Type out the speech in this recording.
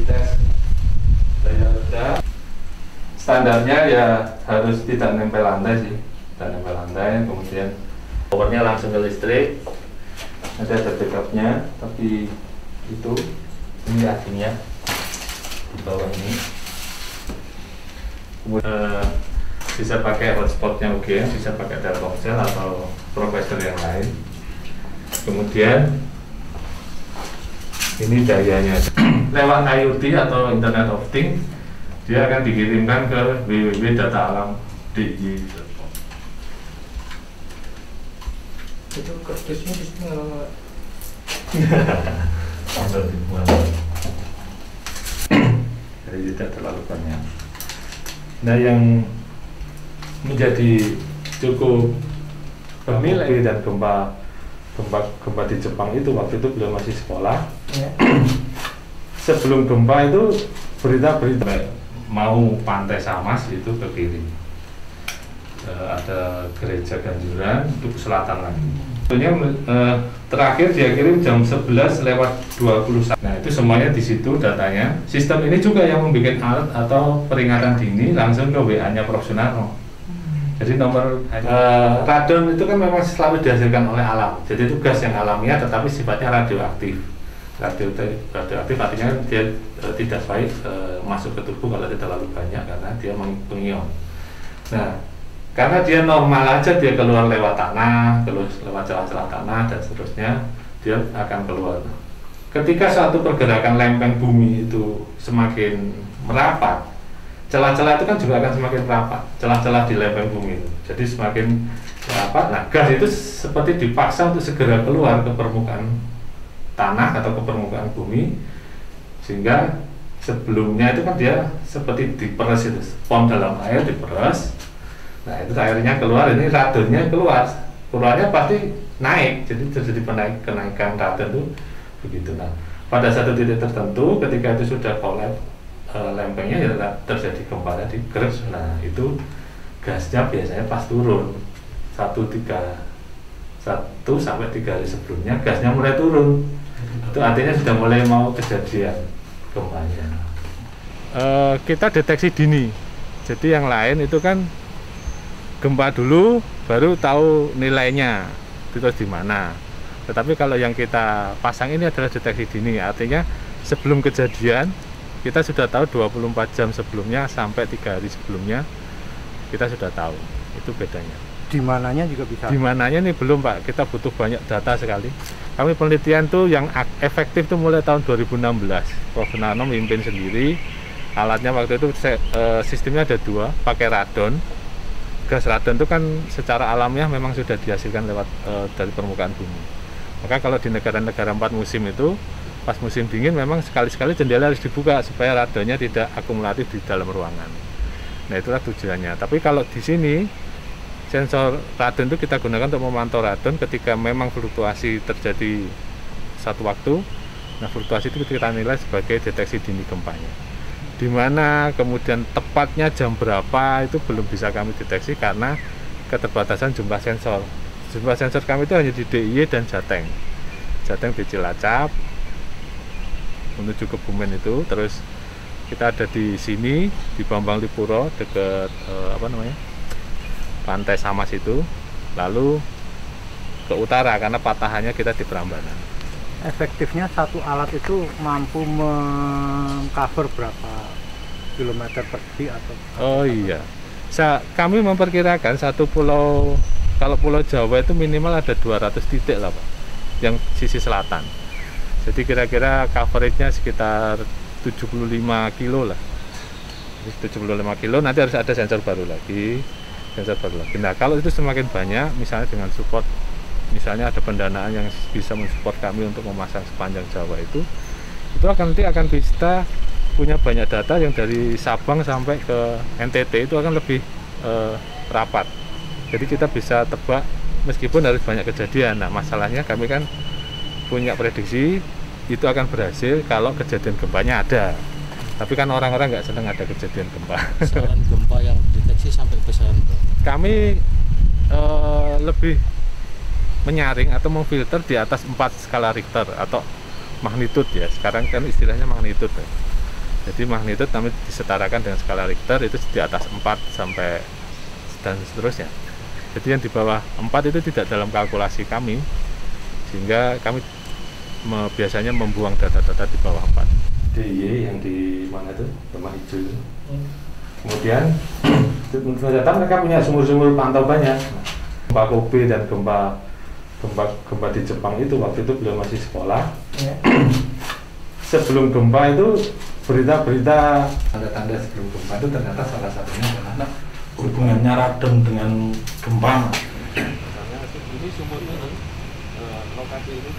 tes daya ledak. Standarnya ya harus tidak nempel lantai sih, tidak nempel lantai. Kemudian powernya langsung ke listrik. Nanti ada backupnya, tapi itu ini aslinya di bawah ini. Kemudian bisa pakai hotspotnya UGM, bisa pakai Telkomsel atau provider yang lain. Kemudian ini dayanya lewat IoT atau Internet of Things, dia akan dikirimkan ke www.dataalam.di.com. Itu kardusnya di sini jadi tidak terlalu banyak. Nah, yang menjadi cukup bernilai dan gempa di Jepang itu waktu itu beliau masih sekolah. ya. Sebelum gempa itu berita-berita mau pantai Samas itu ke kiri. Ada gereja Ganjuran itu ke selatan lagi. Tentunya terakhir dia kirim jam 11:21. Nah, itu semuanya di situ datanya. Sistem ini juga yang membuat alert atau peringatan dini langsung ke WA-nya Prof Sunarno. Jadi nomor radon itu kan memang selalu dihasilkan oleh alam. Jadi itu gas yang alamiah tetapi sifatnya radioaktif. Radioaktif artinya dia tidak baik masuk ke tubuh kalau tidak terlalu banyak karena dia mengion. Nah, karena dia normal aja, dia keluar lewat tanah, lewat celah-celah tanah dan seterusnya, dia akan keluar. Ketika suatu pergerakan lempeng bumi itu semakin merapat, celah-celah itu kan juga akan semakin rapat, celah-celah di lempeng bumi itu. Jadi semakin rapat, nah gas itu seperti dipaksa untuk segera keluar ke permukaan tanah atau ke permukaan bumi, sehingga sebelumnya itu kan dia seperti diperes itu, pom dalam air diperes. Nah itu airnya keluar, ini radonnya keluarnya pasti naik, jadi terjadi kenaikan radon itu begitu. Nah pada satu titik tertentu ketika itu sudah kolap lempengnya ya terjadi gempa tadi gers. Nah itu gasnya biasanya pas turun 1 sampai 3 hari sebelumnya gasnya mulai turun. Itu artinya sudah mulai mau kejadian gempanya. Kita deteksi dini. Jadi yang lain itu kan gempa dulu baru tahu nilainya terus di mana. Tetapi kalau yang kita pasang ini adalah deteksi dini, artinya sebelum kejadian kita sudah tahu 24 jam sebelumnya sampai 3 hari sebelumnya kita sudah tahu. Itu bedanya. Di mananya juga bisa. Di mananya nih belum, Pak. Kita butuh banyak data sekali. Kami penelitian tuh yang efektif tuh mulai tahun 2016. Prof Sunarno memimpin sendiri. Alatnya waktu itu sistemnya ada 2, pakai radon. Gas radon itu kan secara alamiah memang sudah dihasilkan lewat dari permukaan bumi. Maka kalau di negara-negara 4 musim itu, pas musim dingin memang sekali-sekali jendela harus dibuka supaya radonnya tidak akumulatif di dalam ruangan. Nah itulah tujuannya. Tapi kalau di sini sensor radon itu kita gunakan untuk memantau radon ketika memang fluktuasi terjadi satu waktu. Nah fluktuasi itu kita nilai sebagai deteksi dini gempanya. Di mana kemudian tepatnya jam berapa itu belum bisa kami deteksi karena keterbatasan jumlah sensor. Jumlah sensor kami itu hanya di DIY dan Jateng. Jateng di Cilacap menuju ke Bumen itu, terus kita ada di sini di Bambang Lipuro dekat Pantai Samas itu, lalu ke utara karena patahannya kita di Prambanan. Efektifnya satu alat itu mampu mengcover berapa kilometer persegi atau? Oh iya, kami memperkirakan satu pulau, kalau Pulau Jawa itu minimal ada 200 titik lah Pak, yang sisi selatan. Jadi kira-kira coveragenya sekitar 75 kilo lah. 75 kilo nanti harus ada sensor baru lagi. Nah kalau itu semakin banyak, misalnya dengan support, misalnya ada pendanaan yang bisa mensupport kami untuk memasang sepanjang Jawa itu nanti akan bisa punya banyak data yang dari Sabang sampai ke NTT itu akan lebih rapat. Jadi kita bisa tebak meskipun harus banyak kejadian. Nah masalahnya kami kan punya prediksi itu akan berhasil kalau kejadian gempanya ada. Tapi kan orang-orang nggak senang ada kejadian gempa. Besaran gempa yang deteksi sampai besaran berapa? Kami lebih menyaring atau memfilter di atas 4 skala Richter atau magnitude ya. Sekarang kan istilahnya magnitude ya. Jadi magnitude kami disetarakan dengan skala Richter itu di atas 4 sampai dan seterusnya. Jadi yang di bawah 4 itu tidak dalam kalkulasi kami, sehingga kami biasanya membuang data-data di bawah 4. DIY yang di mana itu, rumah hijau itu. Kemudian ternyata mereka punya sumur-sumur pantau banyak. Gempa Kobe dan gempa di Jepang itu waktu itu beliau masih sekolah. Sebelum gempa itu berita-berita tanda-tanda sebelum gempa itu ternyata salah satunya adalah hubungannya radon dengan gempa. Misalnya ini sumur ini, lokasi ini